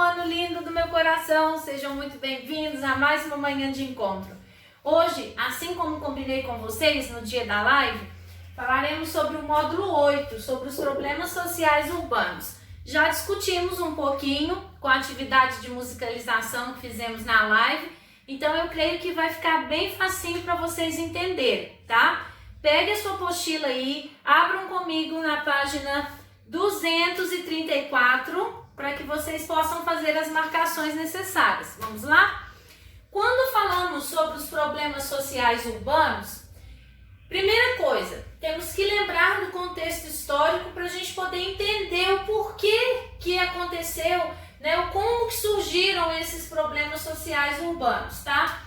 ano lindo do meu coração, sejam muito bem-vindos a mais uma manhã de encontro. Hoje, assim como combinei com vocês no dia da live, falaremos sobre o módulo 8, sobre os problemas sociais urbanos. Já discutimos um pouquinho com a atividade de musicalização que fizemos na live, então eu creio que vai ficar bem facinho para vocês entenderem, tá? Pegue a sua apostila aí, abram comigo na página 234 para que vocês possam fazer as marcações necessárias. Vamos lá? Quando falamos sobre os problemas sociais urbanos, primeira coisa, temos que lembrar do contexto histórico para a gente poder entender o porquê que aconteceu, né? Como que surgiram esses problemas sociais urbanos, tá?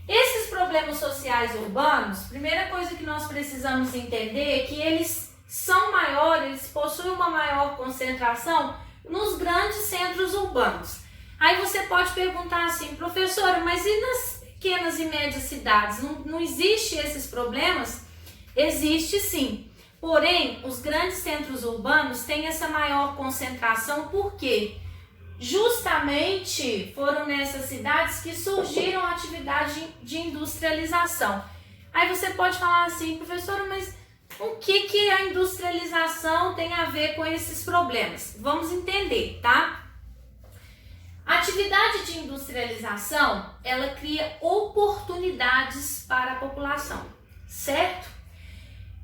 Esses problemas sociais urbanos, primeira coisa que nós precisamos entender é que eles são maiores, eles possuem uma maior concentração nos grandes centros urbanos. Aí você pode perguntar assim, professora, mas e nas pequenas e médias cidades? Não existe esses problemas? Existe sim. Porém, os grandes centros urbanos têm essa maior concentração, por quê? Justamente foram nessas cidades que surgiram a atividade de industrialização. Aí você pode falar assim, professora, mas o que a industrialização tem a ver com esses problemas? Vamos entender, tá? A atividade de industrialização, ela cria oportunidades para a população, certo?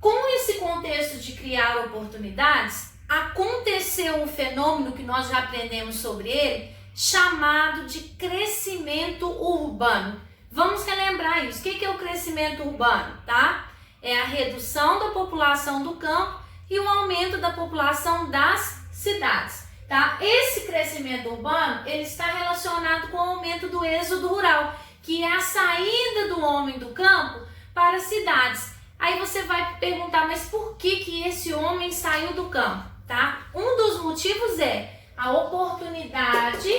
Com esse contexto de criar oportunidades, aconteceu um fenômeno que nós já aprendemos sobre ele, chamado de crescimento urbano. Vamos relembrar isso. O que é o crescimento urbano, tá? É a redução da população do campo e o aumento da população das cidades, tá? Esse crescimento urbano, ele está relacionado com o aumento do êxodo rural, que é a saída do homem do campo para as cidades. Aí você vai perguntar, mas por que esse homem saiu do campo, tá? Um dos motivos é a oportunidade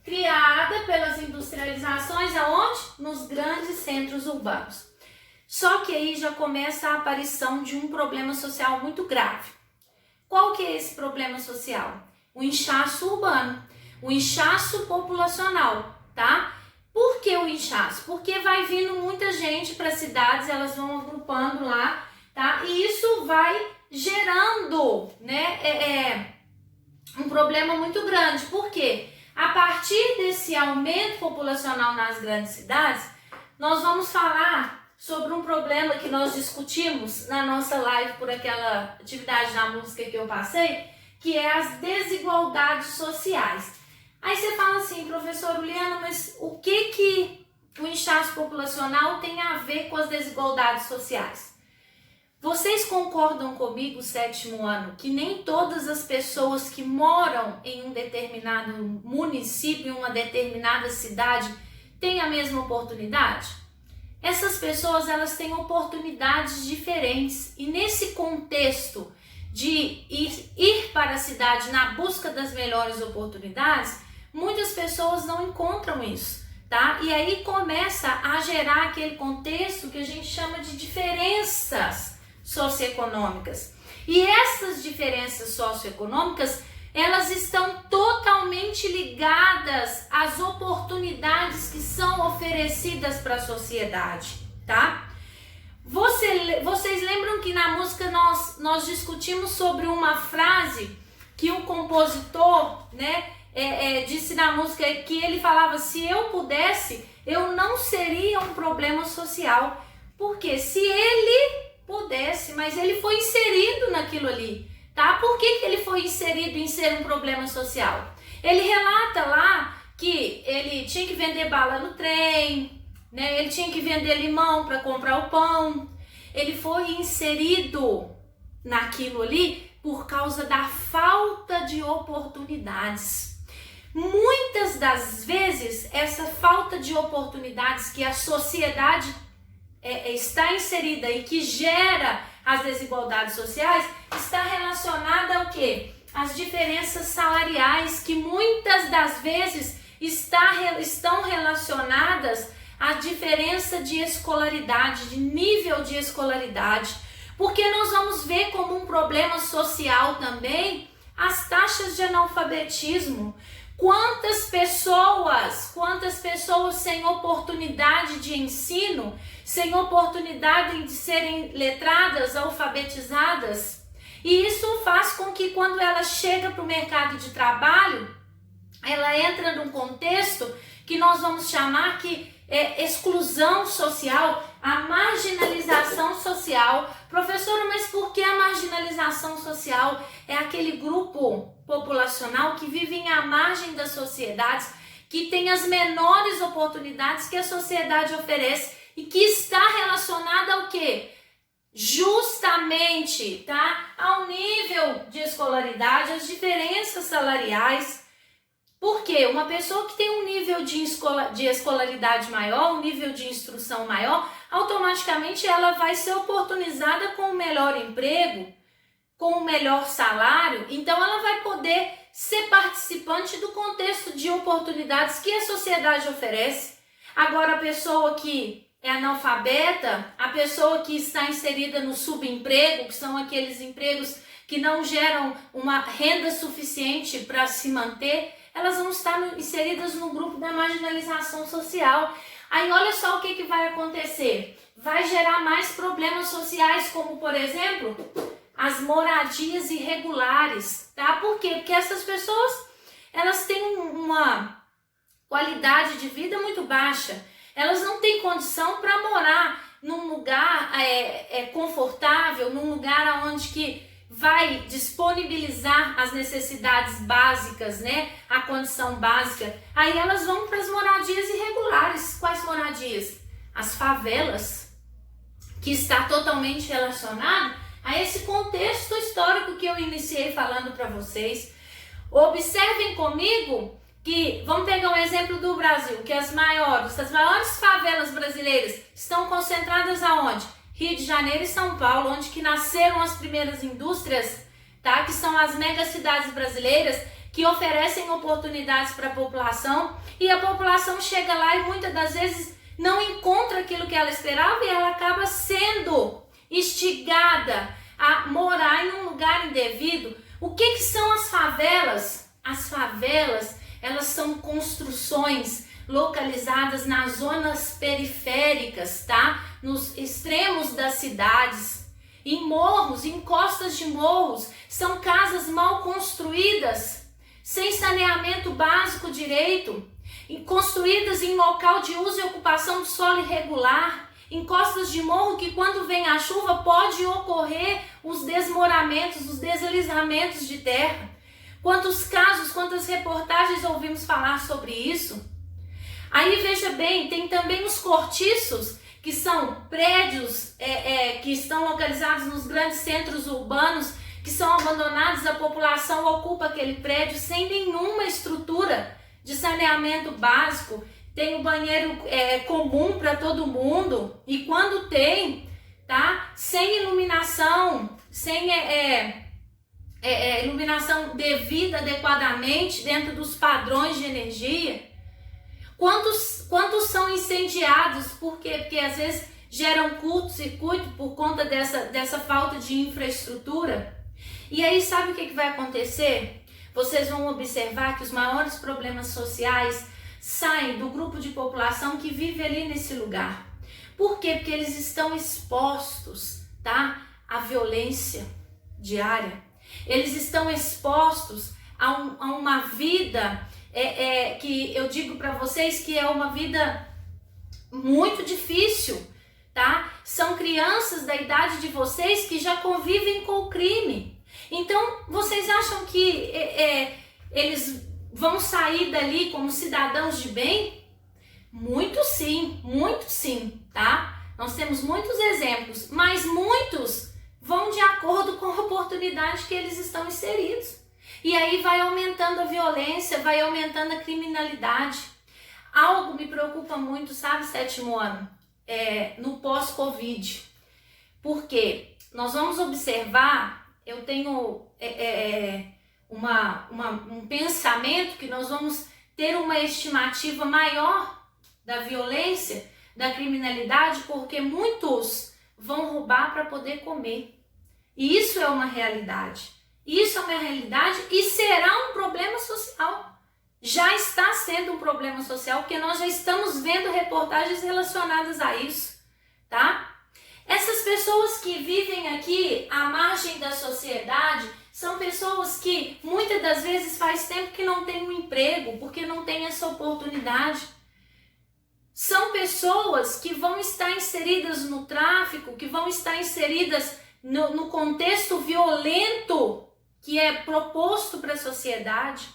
criada pelas industrializações, aonde? Nos grandes centros urbanos. Só que aí já começa a aparição de um problema social muito grave. Qual que é esse problema social? O inchaço urbano, o inchaço populacional, tá? Por que o inchaço? Porque vai vindo muita gente para as cidades, elas vão agrupando lá, tá? E isso vai gerando, né, um problema muito grande. Por quê? A partir desse aumento populacional nas grandes cidades, nós vamos falar sobre um problema que nós discutimos na nossa live por aquela atividade da música que eu passei, que é as desigualdades sociais. Aí você fala assim, professora Uliana, mas o que o inchaço populacional tem a ver com as desigualdades sociais? Vocês concordam comigo, sétimo ano, que nem todas as pessoas que moram em um determinado município, em uma determinada cidade, têm a mesma oportunidade? Essas pessoas, elas têm oportunidades diferentes e nesse contexto de ir para a cidade na busca das melhores oportunidades, muitas pessoas não encontram isso, tá? E aí começa a gerar aquele contexto que a gente chama de diferenças socioeconômicas. E essas diferenças socioeconômicas, elas estão totalmente ligadas às oportunidades que são oferecidas para a sociedade, tá? Vocês lembram que na música nós discutimos sobre uma frase que o compositor, né, disse na música, que ele falava, se eu pudesse, eu não seria um problema social. Porque se ele pudesse, mas ele foi inserido naquilo ali, tá? Por que ele foi inserido em ser um problema social? Ele relata lá que ele tinha que vender bala no trem, né? Ele tinha que vender limão para comprar o pão. Ele foi inserido naquilo ali por causa da falta de oportunidades. Muitas das vezes, essa falta de oportunidades que a sociedade está inserida e que gera as desigualdades sociais, está relacionada ao quê? As diferenças salariais, que muitas das vezes estão relacionadas à diferença de escolaridade, de nível de escolaridade, porque nós vamos ver como um problema social também as taxas de analfabetismo. Quantas pessoas sem oportunidade de ensino, sem oportunidade de serem letradas, alfabetizadas, e isso faz com que quando ela chega para o mercado de trabalho, ela entra num contexto que nós vamos chamar que é exclusão social, a marginalização social. Professora, mas por que a marginalização social? É aquele grupo populacional que vive à margem das sociedades, que tem as menores oportunidades que a sociedade oferece e que está relacionada ao quê? Justamente, tá? Ao nível de escolaridade, às diferenças salariais. Porque uma pessoa que tem um nível de escolaridade maior, um nível de instrução maior, automaticamente ela vai ser oportunizada com o melhor emprego, com o melhor salário, então ela vai poder ser participante do contexto de oportunidades que a sociedade oferece. Agora, a pessoa que é analfabeta, a pessoa que está inserida no subemprego, que são aqueles empregos que não geram uma renda suficiente para se manter, elas vão estar inseridas no grupo da marginalização social. Aí olha só o que vai acontecer. Vai gerar mais problemas sociais, como por exemplo, as moradias irregulares, tá? Por quê? Porque essas pessoas, elas têm uma qualidade de vida muito baixa. Elas não têm condição para morar num lugar confortável, num lugar onde que vai disponibilizar as necessidades básicas, né? A condição básica. Aí elas vão para as moradias irregulares. Quais moradias? As favelas, que está totalmente relacionado a esse contexto histórico que eu iniciei falando para vocês. Observem comigo que, vamos pegar um exemplo do Brasil, que as maiores favelas brasileiras estão concentradas aonde? Rio de Janeiro e São Paulo, onde que nasceram as primeiras indústrias, tá? Que são as megacidades brasileiras, que oferecem oportunidades para a população, e a população chega lá e muitas das vezes não encontra aquilo que ela esperava e ela acaba sendo instigada a morar em um lugar indevido. O que são as favelas? As favelas, elas são construções localizadas nas zonas periféricas, tá? Nos extremos das cidades, em morros, em costas de morros. São casas mal construídas, sem saneamento básico direito, construídas em local de uso e ocupação de solo irregular, em costas de morro que quando vem a chuva pode ocorrer os desmoramentos, os deslizamentos de terra. Quantos casos, quantas reportagens ouvimos falar sobre isso? Aí veja bem, tem também os cortiços, que são prédios que estão localizados nos grandes centros urbanos, que são abandonados, a população ocupa aquele prédio sem nenhuma estrutura de saneamento básico, tem o banheiro comum para todo mundo, e quando tem, tá, sem iluminação, sem iluminação devida adequadamente dentro dos padrões de energia. Quantos são incendiados? Por quê? Porque às vezes geram curto-circuito por conta dessa falta de infraestrutura. E aí sabe o que vai acontecer? Vocês vão observar que os maiores problemas sociais saem do grupo de população que vive ali nesse lugar. Por quê? Porque eles estão expostos, tá, à violência diária. Eles estão expostos a uma vida que eu digo para vocês que é uma vida muito difícil, tá? São crianças da idade de vocês que já convivem com o crime. Então, vocês acham que eles vão sair dali como cidadãos de bem? Muito sim, tá? Nós temos muitos exemplos, mas muitos vão de acordo com a oportunidade que eles estão inseridos. E aí vai aumentando a violência, vai aumentando a criminalidade. Algo me preocupa muito, sabe, sétimo ano? No pós-Covid. Porque nós vamos observar, eu tenho um pensamento que nós vamos ter uma estimativa maior da violência, da criminalidade, porque muitos vão roubar para poder comer. E isso é uma realidade. Isso é uma realidade e será um problema social. já está sendo um problema social, porque nós já estamos vendo reportagens relacionadas a isso, tá? Essas pessoas que vivem aqui à margem da sociedade são pessoas que muitas das vezes faz tempo que não tem um emprego, porque não tem essa oportunidade. São pessoas que vão estar inseridas no tráfico, que vão estar inseridas no contexto violento que é proposto para a sociedade.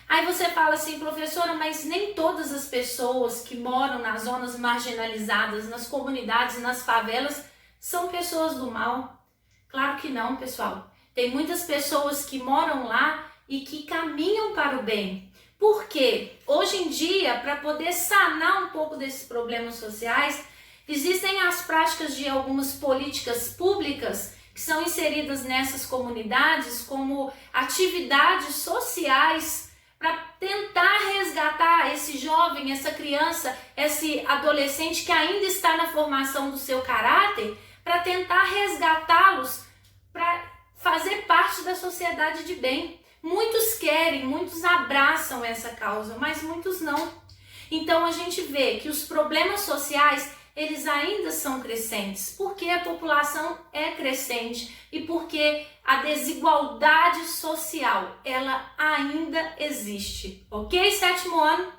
Aí você fala assim, professora, mas nem todas as pessoas que moram nas zonas marginalizadas, nas comunidades, nas favelas, são pessoas do mal. Claro que não, pessoal. Tem muitas pessoas que moram lá e que caminham para o bem. Por quê? Hoje em dia, para poder sanar um pouco desses problemas sociais, existem as práticas de algumas políticas públicas que são inseridas nessas comunidades como atividades sociais para tentar resgatar esse jovem, essa criança, esse adolescente que ainda está na formação do seu caráter, para tentar resgatá-los, para fazer parte da sociedade de bem. Muitos querem, muitos abraçam essa causa, mas muitos não. Então a gente vê que os problemas sociais, eles ainda são crescentes, porque a população é crescente e porque a desigualdade social, ela ainda existe, ok? 7º ano?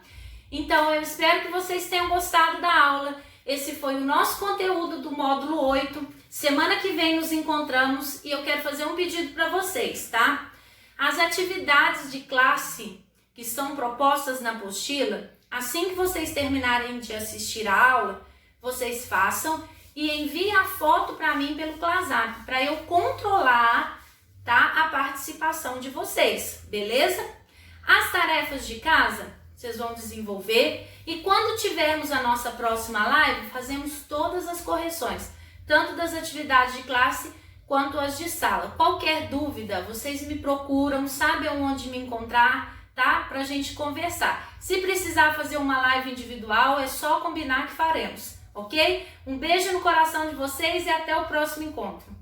Então eu espero que vocês tenham gostado da aula. Esse foi o nosso conteúdo do módulo 8. Semana que vem nos encontramos e eu quero fazer um pedido para vocês, tá? As atividades de classe que são propostas na apostila, assim que vocês terminarem de assistir a aula, vocês façam e enviem a foto para mim pelo WhatsApp, para eu controlar, tá, a participação de vocês, beleza? As tarefas de casa, vocês vão desenvolver e quando tivermos a nossa próxima live, fazemos todas as correções, tanto das atividades de classe quanto as de sala. Qualquer dúvida, vocês me procuram, sabem onde me encontrar, tá? Pra gente conversar. Se precisar fazer uma live individual, é só combinar que faremos, ok? Um beijo no coração de vocês e até o próximo encontro.